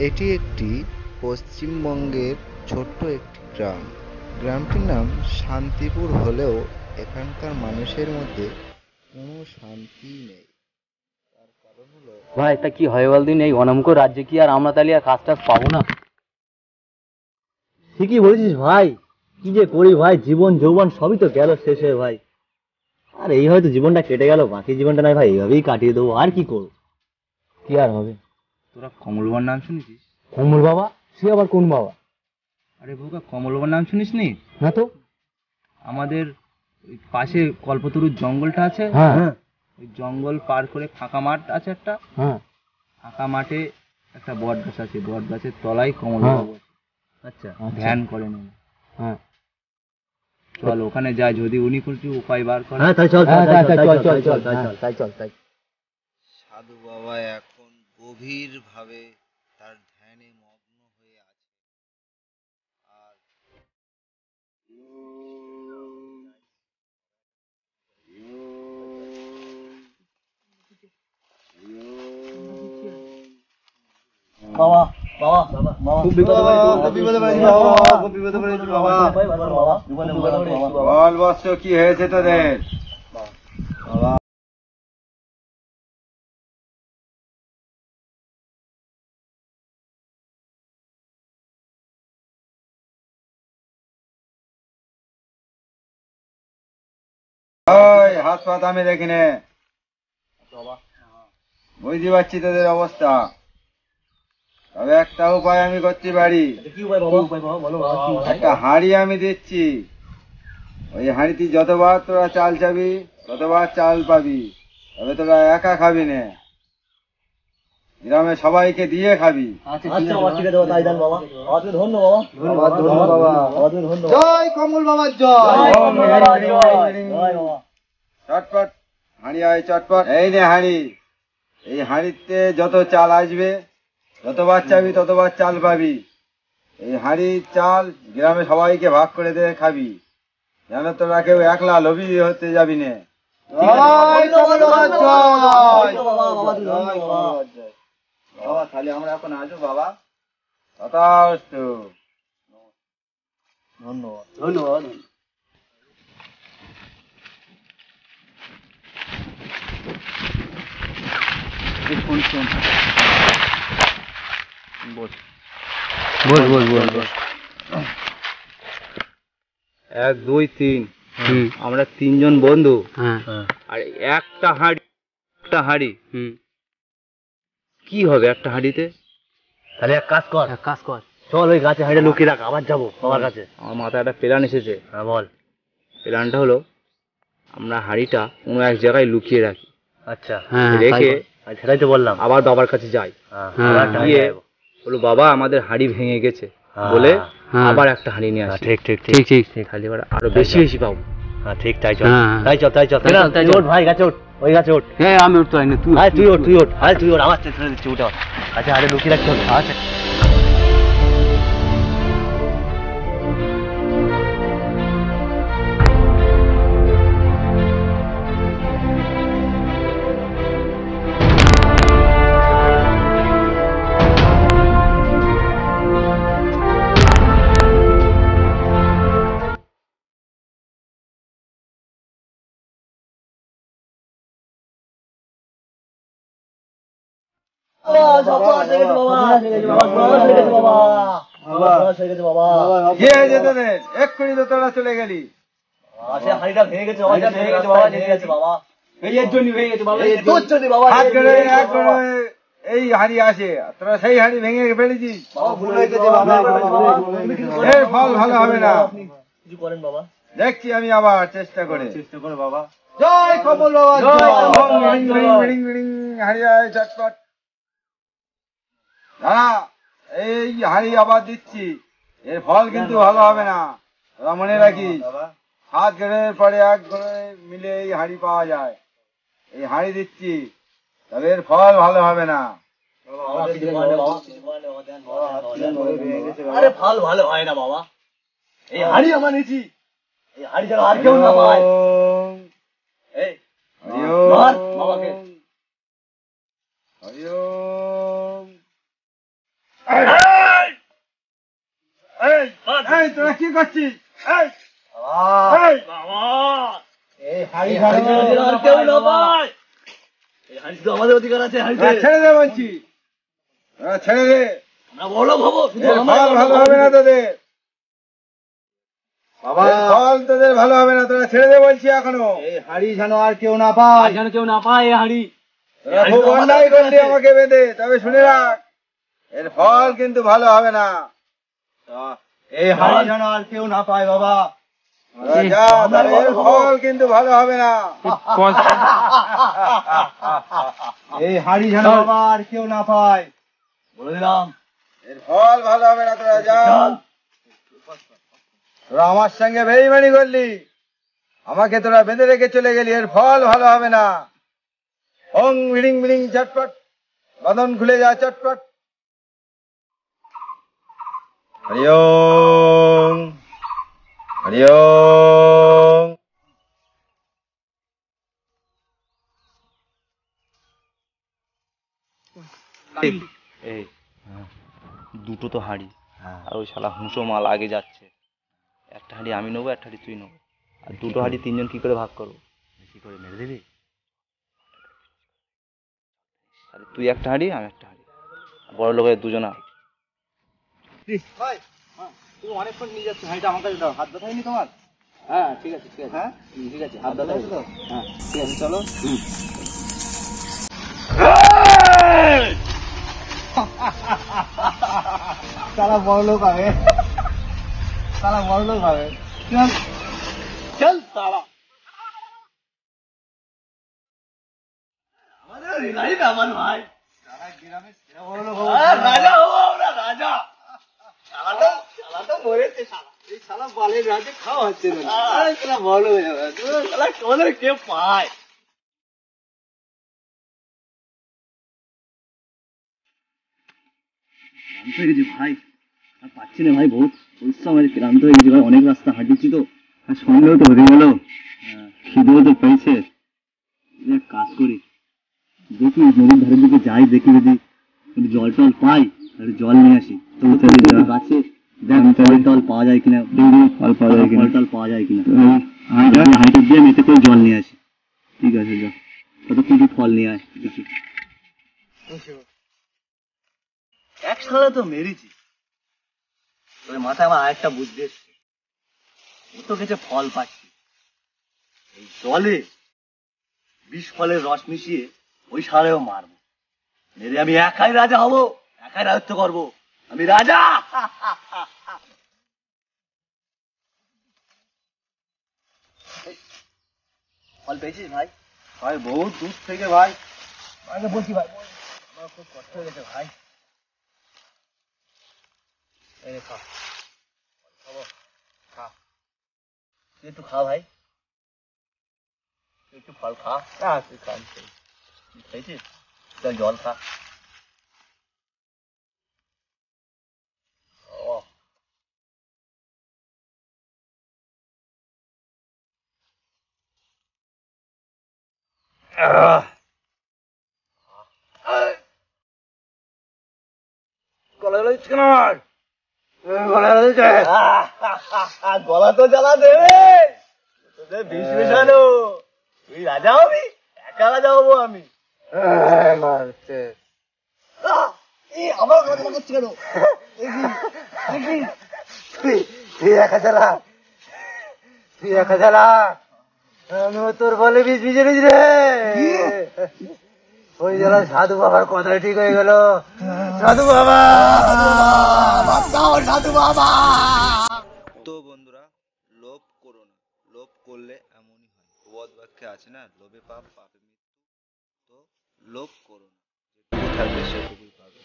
এটি একটি পশ্চিমবঙ্গের ছোট্ট একটি গ্রাম। গ্রামটির নাম শান্তিপুর হলেও এখানকার মানুষের মধ্যে কোনো শান্তি নেই। তার কারণ হলো ভাই তা কি হয় বলদিন, এই অনামুখ রাজ্যে কি আর আমরা তাহলে আর কাজ টাজ পাবো না? ঠিকই বলেছিস ভাই। কি যে করি ভাই, জীবন যৌবন সবই তো গেল শেষ হয়ে ভাই। আর এই হয়তো জীবনটা কেটে গেল, বাকি জীবনটা নয় ভাই এইভাবেই কাটিয়ে দেবো, আর কি করবো, কি আর হবে। তোরা কমল বাবার নাম শুনেছিস? কমল বাবা? সে আবার কোন বাবা? আরে বোকা, কমল বাবার নাম শুনিস নি? না তো। আমাদের ওই পাশে কল্পতরুর জঙ্গলটা আছে, হ্যাঁ হ্যাঁ ওই জঙ্গল পার করে ফাঁকা মাঠ আছে একটা, হ্যাঁ। ফাঁকা মাঠে একটা বট গাছ আছে, বট গাছের তলায় কমল হ্যাঁ। বাবু আছে। আচ্ছা ধ্যান করেন উনি। হ্যাঁ চল ওখানে যাই, যদি উনি কিছু উপায় বার করে। হ্যাঁ তাই চল তাই চল তাই। সাধু বাবা এখন গভীরভাবে তার ধ্যানে মগ্ন হয়ে আছে। আর বাবা বাবা বাবা, খুব বিপদে পড়েছি বাবা, খুব বিপদে পড়েছি বাবা। বল বৎস, কি হয়েছে তোদের? হাত পাত আমি দেখি নে, বুঝতে পারছি তোদের অবস্থা। তবে একটা উপায় আমি করতে পারি। কি উপায় বাবা? উপায় বাবা বলো বাবা, কি উপায়? একটা হাঁড়ি আমি দিচ্ছি, ওই হাঁড়িতে যতবার তোরা চাল চাবি ততবার চাল পাবি। তবে তোরা একা খাবি না, গ্রামে সবাইকে দিয়ে খাবি। আচ্ছা বাবা, ঠিক আছে বাবা, তাই দেন বাবা। বাবা তুমি ধন্য বাবা, বাবা ধন্য বাবা। বাবা তুমি ধন্য। জয় কমল বাবার জয়। জয় বাবা। চটপট হাঁড়ি আয়, চটপট। এই নে হাঁড়ি, এই হাঁড়িতে যত চাল আসবে যতবার চাবি ততবার চাল পাবি। এই হাঁড়ির চাল গ্রামে সবাইকে ভাগ করে দিয়ে খাবি, যেন তোরা কেউ একলা লোভী হতে যাবি না। জয় কমল বাবার জয়। জয় কমল বাবার জয়। বাবা তাহলে আমরা এখন আসবো বাবা। তথাস্তু। ধন্যবাদ ধন্যবাদ। শোন শোন, বল বল বল বল বল। 1 2 3, আমরা 3 জন বন্ধু। আর একটা হাঁড়ি কি হবে একটা হাঁড়িতে? তাহলে এক কাজ কর, চল ওই গাছে হাঁড়ি লুকিয়ে রাখ, আবার যাবো বাবার কাছে। আমার মাথায় একটা প্ল্যান এসেছে। হ্যাঁ বল। প্ল্যানটা হলো, আমরা হাঁড়িটা কোনো এক জায়গায় লুকিয়ে রাখি, আচ্ছা রেখে সেটাই তো বললাম। আবার বাবার কাছে যাই, গিয়ে বলো বাবা আমাদের হাঁড়ি ভেঙে গেছে বলে আবার একটা হাঁড়ি নিয়ে আসি। ঠিক ঠিক ঠিক ঠিক ঠিক, খালি এবার আরো বেশি বেশি পাবো। হ্যাঁ ঠিক, তাই চল তাই চল। তুই ওঠ ভাই, গাছে ওঠ, ওই গাছে ওঠ। হ্যাঁ আমি উঠতে পারি না, তুই তুই ওঠ তুই ওঠ, আমার ছেড়ে দিচ্ছি, উঠে আচ্ছা আরে লুকিয়ে রাখতে হবে। আচ্ছা কি হয়েছে তোদের? এক্ষুনি তো তোরা চলে গেলি। হাঁড়িটা ভেঙে গেছে বাবা। হাত গেলে এক করে এই হাঁড়ি আসে, তোরা সেই হাঁড়ি ভেঙে ফেলেছিস। এর ফল ভালো হবে না, কিছু করেন বাবা। দেখছি আমি আবার চেষ্টা করে বাবা। জয় কমল বাবা জয়। হাঁড়ি আয় চটপট। দাঁড়া, এই হাঁড়ি আবার দিচ্ছি, এর ফল কিন্তু ভালো হবে না, তোরা মনে রাখিস। 7 গ্রেডের পরে 1 গ্রেড মিলে এই হাঁড়ি পাওয়া যায়। এই হাঁড়ি দিচ্ছি, তবে এর ফল ভালো হবে না। আরে ফল ভালো হয় না বাবা, এই হাঁড়ি আমার নিয়েছি, এই হাঁড়ি যেন আর কেউ না পায়। এই বাবাকে হরিওম। এই তোরা কি করছিস? এই, এই, এই হাড়ি ছাড়া আর কেউ না পায়। এই হাড়ি তো আমাদের অধিকার আছে, হাড়িতে তোরা ছেড়ে দে বলছি, তোরা ছেড়ে দে। আমরা বড় হবো, শুধু এর আমরা ফল ভালো হবে না তোদের, এর ফল তোদের ভালো হবে না, তোরা ছেড়ে দে বলছি এখনো। এই হাড়ি যেন আর কেউ না পায়, যেন কেউ না পায় এই হাড়ি। তোরা খুব অন্যায় করলি আমাকে বেঁধে, তবে শুনে রাখ, এর ফল কিন্তু ভালো হবে না। এই হাড়ি যেন আর কেউ না পায় বাবা। তোরা যা, তবে এর ফল কিন্তু ভালো হবে না। এই হাড়ি যেন বাবা আর কেউ না পায়, বলে দিলাম। এর ফল ভালো হবে না, তোরা যা। তোরা আমার সঙ্গে বেইমানি করলি, আমাকে তোরা বেঁধে রেখে চলে গেলি, এর ফল ভালো হবে না। ওং বিড়িং বিড়িং চটপট, বাঁধন খুলে যা চটপট। হরি ওম, হরি ওম। এই দুটো তো হাঁড়ি, আর ওই শালা হুঁসো মাল আগে যাচ্ছে। একটা হাঁড়ি আমি নেবো, একটা হাঁড়ি তুই নেবো, আর দুটো হাঁড়ি তিনজন কি করে ভাগ করবো? বেশি করে মেরে দিবি। তাহলে তুই একটা হাঁড়ি, আমি একটা হাঁড়ি, বড় লোকের দুজনা। ভাই, তুমি অনেকক্ষণ নিয়ে যাচ্ছ হাড়িটা, আমার কাছে দাও। হাত ব্যথা হয়নি তোমার? হ্যাঁ ঠিক আছে, ঠিক আছে। হ্যাঁ ঠিক আছে, হাত ব্যথা হয়েছে তো? হ্যাঁ ঠিক আছে, চলো। সালা বড় লোক হবে, সালা বড় লোক হবে। চল চল সালা, আমাদের রিলাই ব্যাপার ভাই। সারা গ্রামে সেরা বড় লোক হবো, রাজা হবো আমরা, রাজা। শালা তো মরেছে শালা, এই শালা বালের রাজে খাওয়া হচ্ছে না। শালা বড় হয়ে যাবে, শালা তোমাদের কে পায়? ক্লান্ত হয়ে গেছি ভাই, আর পাচ্ছি না ভাই, বহুত পরিশ্রম হয়েছে, ক্লান্ত হয়ে গেছি ভাই, অনেক রাস্তা হাঁটিছি তো, আর সন্দেহ তো হয়ে গেল, খিদেও তো পেয়েছে। এক কাজ করি, দেখি নদীর ধারের দিকে যাই, দেখি যদি জল টল পাই, তাহলে জল নিয়ে আসি। তো গাছে দেখ ফল টল পাওয়া যায় কিনা, ফল পাওয়া যায় কিনা, ফল টল পাওয়া যায় কিনা, হাঁড়িটা দিয়ে মেতে করে জল নিয়ে আসি। ঠিক আছে যা, কত কি কি ফল নিয়ে আয় দেখি। এক সালা তো মেরেছি, ওই মাথায় আমার আরেকটা বুদ্ধি এসছে। ও তো গেছে ফল পাচ্ছি, এই জলে বিষ ফলের রস মিশিয়ে ওই সারেও মারবো, মেরে আমি একাই রাজা হব, একাই রাজত্ব করবো, আমি রাজা। ফল পেয়েছিস ভাই? ভাই বহুত দূর থেকে ভাই, আগে বলছি ভাই, আমার খুব কষ্ট হয়ে গেছে ভাই। এই নে খা, খাবো, খা, তুই একটু খা ভাই, তুই একটু ফল খা। না তুই খা, খেয়েছিস? চল জল খা। ও গলা জ্বালাচ্ছিস কেন আমার? গলা জ্বালাচ্ছে, গলা তো জ্বালা দেবে, তোদের বিষ মেশানো। তুই রাজা হবি, একা রাজা হবো আমি। আমার গলা জ্বালাচ্ছিস কেন? তুই একা চালা, তুই একা চালা, আমিও তোর বলে বীজ ভিজে নিস রে। ওই জেলা সাধু বাবার কথাই ঠিক হয়ে গেল। সাধু বাবা, সাধু বাবা। তো বন্ধুরা, লোভ করো না, লোভ করলে এমনই হয়। প্রবাদ বাক্যে আছে না, লোভে পাপ, পাপে মৃত্যু। তো লোভ করো না, যেটুকু থাকবে সেটুকুই পাবে।